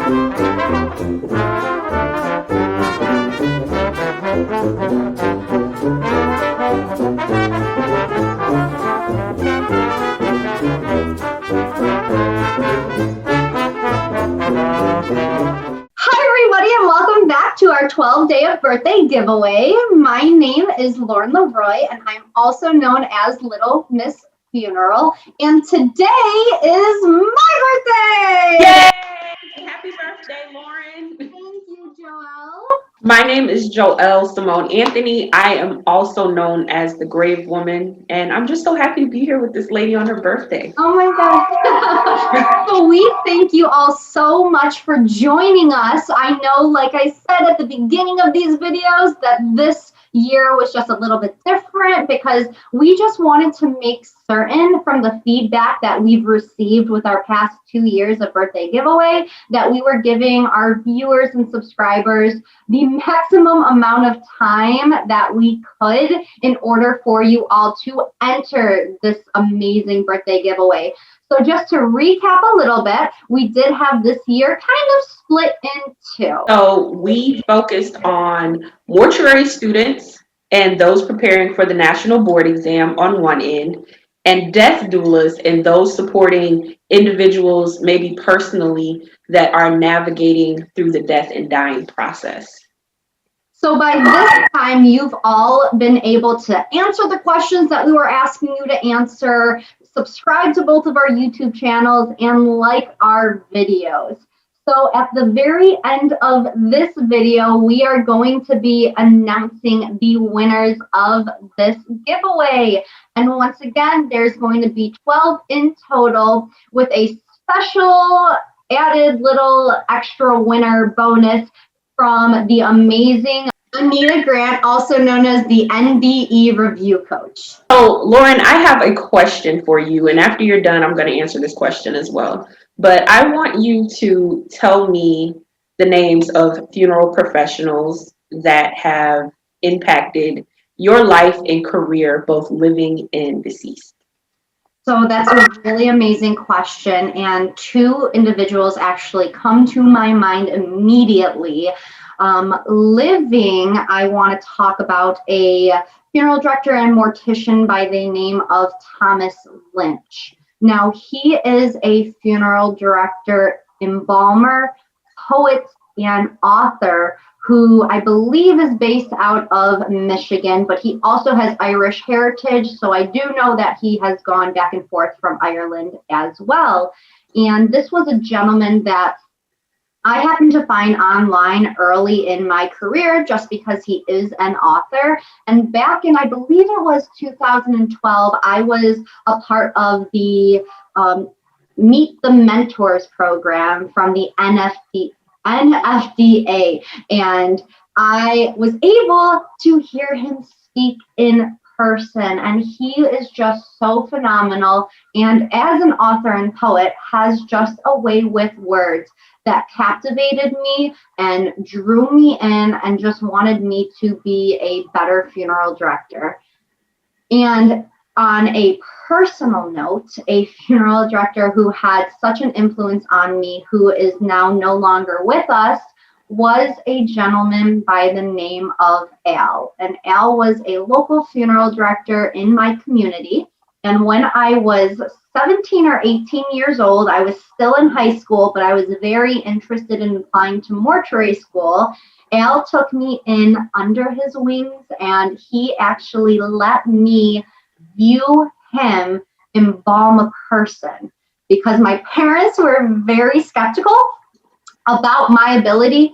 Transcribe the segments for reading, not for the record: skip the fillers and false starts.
Everybody, and welcome back to our 12-day of birthday giveaway. My name is Lauren Leroy, and I'm also known as Little Miss Funeral. And today is my birthday! Yay! Happy birthday, Lauren. Thank you, Joelle. My name is Joelle Simone Anthony. I am also known as the Grave Woman, and I'm just so happy to be here with this lady on her birthday. Oh my gosh. So we thank you all so much for joining us. I know, like I said at the beginning of these videos, that this year was just a little bit different because we just wanted to make certain from the feedback that we've received with our past 2 years of birthday giveaway that we were giving our viewers and subscribers the maximum amount of time that we could in order for you all to enter this amazing birthday giveaway. So just to recap a little bit, we did have this year kind of split in two. So we focused on mortuary students and those preparing for the national board exam on one end, and death doulas and those supporting individuals maybe personally that are navigating through the death and dying process. So by this time, you've all been able to answer the questions that we were asking you to answer, subscribe to both of our YouTube channels, and like our videos. So at the very end of this video, we are going to be announcing the winners of this giveaway. And once again, there's going to be 12 in total with a special added little extra winner bonus from the amazing Anita Grant, also known as the NDE Review Coach. So, Lauren, I have a question for you, and after you're done, I'm going to answer this question as well. But I want you to tell me the names of funeral professionals that have impacted your life and career, both living and deceased. So that's a really amazing question, and two individuals actually come to my mind immediately. Living, I want to talk about a funeral director and mortician by the name of Thomas Lynch. Now, he is a funeral director, embalmer, poet, and author who I believe is based out of Michigan, but he also has Irish heritage. So I do know that he has gone back and forth from Ireland as well. And this was a gentleman that I happened to find online early in my career just because he is an author. And back in, I believe it was 2012, I was a part of the Meet the Mentors program from the NFDA. And I was able to hear him speak in person, and he is just so phenomenal. And as an author and poet, has just a way with words that captivated me and drew me in and just wanted me to be a better funeral director. And on a personal note, a funeral director who had such an influence on me, who is now no longer with us, was a gentleman by the name of Al. And Al was a local funeral director in my community. And when I was 17 or 18 years old, I was still in high school, but I was very interested in applying to mortuary school. Al took me in under his wings, and he actually let me view him embalm a person, because my parents were very skeptical about my ability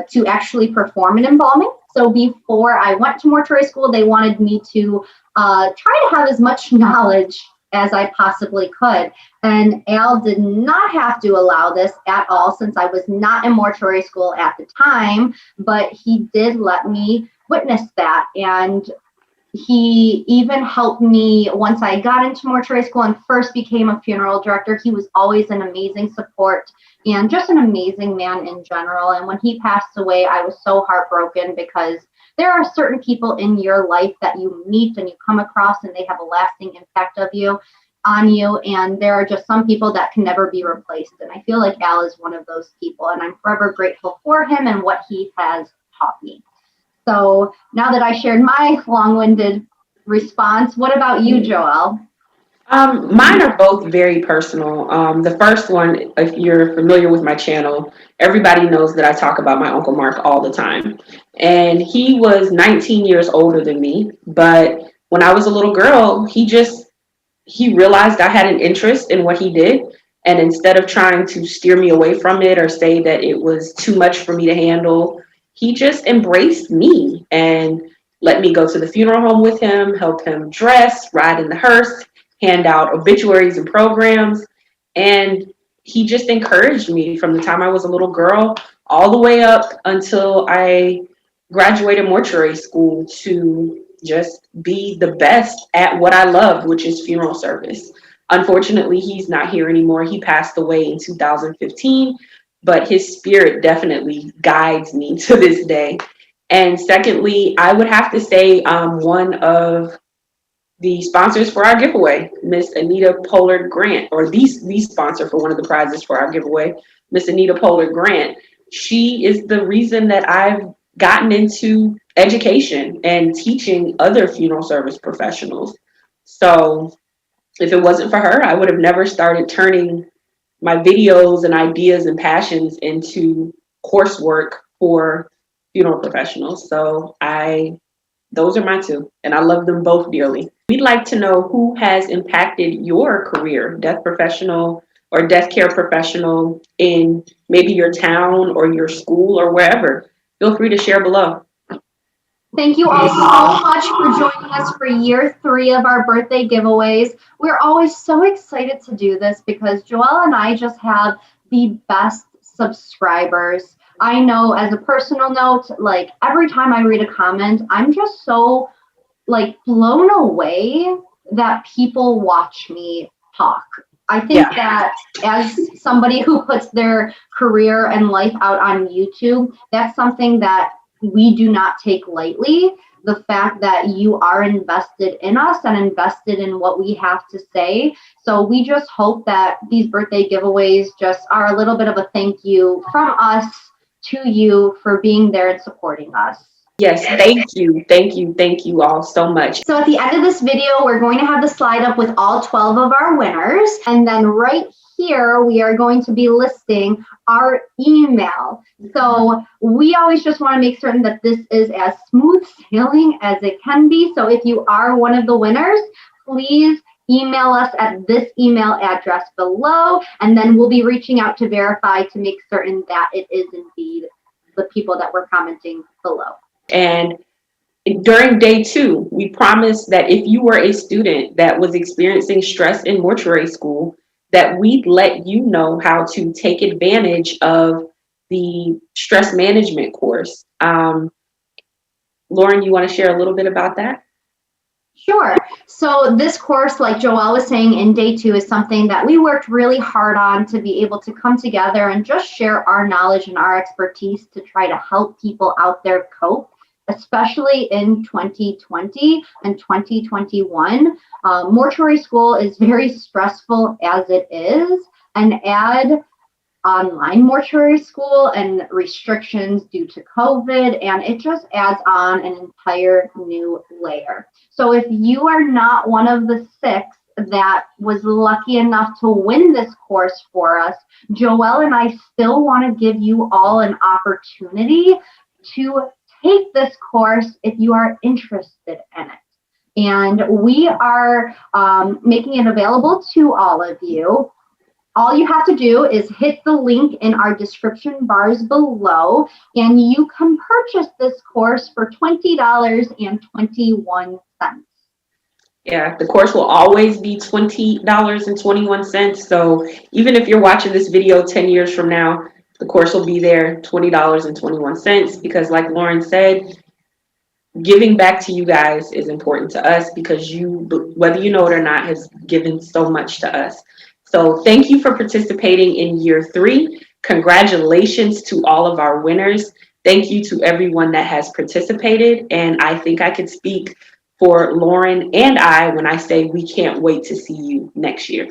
to actually perform an embalming. So before I went to mortuary school, they wanted me to try to have as much knowledge as I possibly could. And Al did not have to allow this at all, since I was not in mortuary school at the time, but he did let me witness that. And he even helped me once I got into mortuary school and first became a funeral director. He was always an amazing support and just an amazing man in general. And when he passed away, I was so heartbroken, because there are certain people in your life that you meet and you come across and they have a lasting impact of you. on you, and there are just some people that can never be replaced. And I feel like Al is one of those people, and I'm forever grateful for him and what he has taught me. So now that I shared my long-winded response, what about you, Joelle? Mine are both very personal. The first one, if you're familiar with my channel, everybody knows that I talk about my Uncle Mark all the time. And he was 19 years older than me, but when I was a little girl, he realized I had an interest in what he did. And instead of trying to steer me away from it or say that it was too much for me to handle, he just embraced me and let me go to the funeral home with him, help him dress, ride in the hearse, hand out obituaries and programs. And he just encouraged me from the time I was a little girl all the way up until I graduated mortuary school to just be the best at what I loved, which is funeral service. Unfortunately, he's not here anymore. He passed away in 2015, but his spirit definitely guides me to this day. And secondly, I would have to say one of the sponsors for our giveaway, Miss Anita Pollard Grant, or the sponsor for one of the prizes for our giveaway, Miss Anita Pollard Grant. She is the reason that I've gotten into education and teaching other funeral service professionals. So if it wasn't for her, I would have never started turning my videos and ideas and passions into coursework for funeral professionals. Those are my two, and I love them both dearly. We'd like to know who has impacted your career, death professional or death care professional in maybe your town or your school or wherever. Feel free to share below. Thank you all so much for joining us for year 3 of our birthday giveaways. We're always so excited to do this because Joelle and I just have the best subscribers. I know, as a personal note, like every time I read a comment, I'm just so like blown away that people watch me talk. I think that as somebody who puts their career and life out on YouTube, that's something that we do not take lightly. The fact that you are invested in us and invested in what we have to say. So we just hope that these birthday giveaways just are a little bit of a thank you from us to you for being there and supporting us. Yes, thank you all so much. So at the end of this video, we're going to have the slide up with all 12 of our winners. And then right here, we are going to be listing our email. So we always just want to make certain that this is as smooth sailing as it can be. So if you are one of the winners, please email us at this email address below, and then we'll be reaching out to verify to make certain that it is indeed the people that were commenting below. And during day 2, we promised that if you were a student that was experiencing stress in mortuary school, that we'd let you know how to take advantage of the stress management course. Lauren, you want to share a little bit about that? Sure. So this course, like Joelle was saying in day 2, is something that we worked really hard on to be able to come together and just share our knowledge and our expertise to try to help people out there cope, especially in 2020 and 2021. Mortuary school is very stressful as it is, and add online mortuary school and restrictions due to COVID, and it just adds on an entire new layer. So if you are not one of the 6 that was lucky enough to win this course for us, Joelle and I still want to give you all an opportunity to take this course if you are interested in it. And we are making it available to all of you. All you have to do is hit the link in our description bars below, and you can purchase this course for $20.21. Yeah, the course will always be $20.21. So even if you're watching this video 10 years from now, the course will be there, $20.21, because like Lauren said, giving back to you guys is important to us because you, whether you know it or not, has given so much to us. So thank you for participating in year 3. Congratulations to all of our winners. Thank you to everyone that has participated. And I think I could speak for Lauren and I when I say we can't wait to see you next year.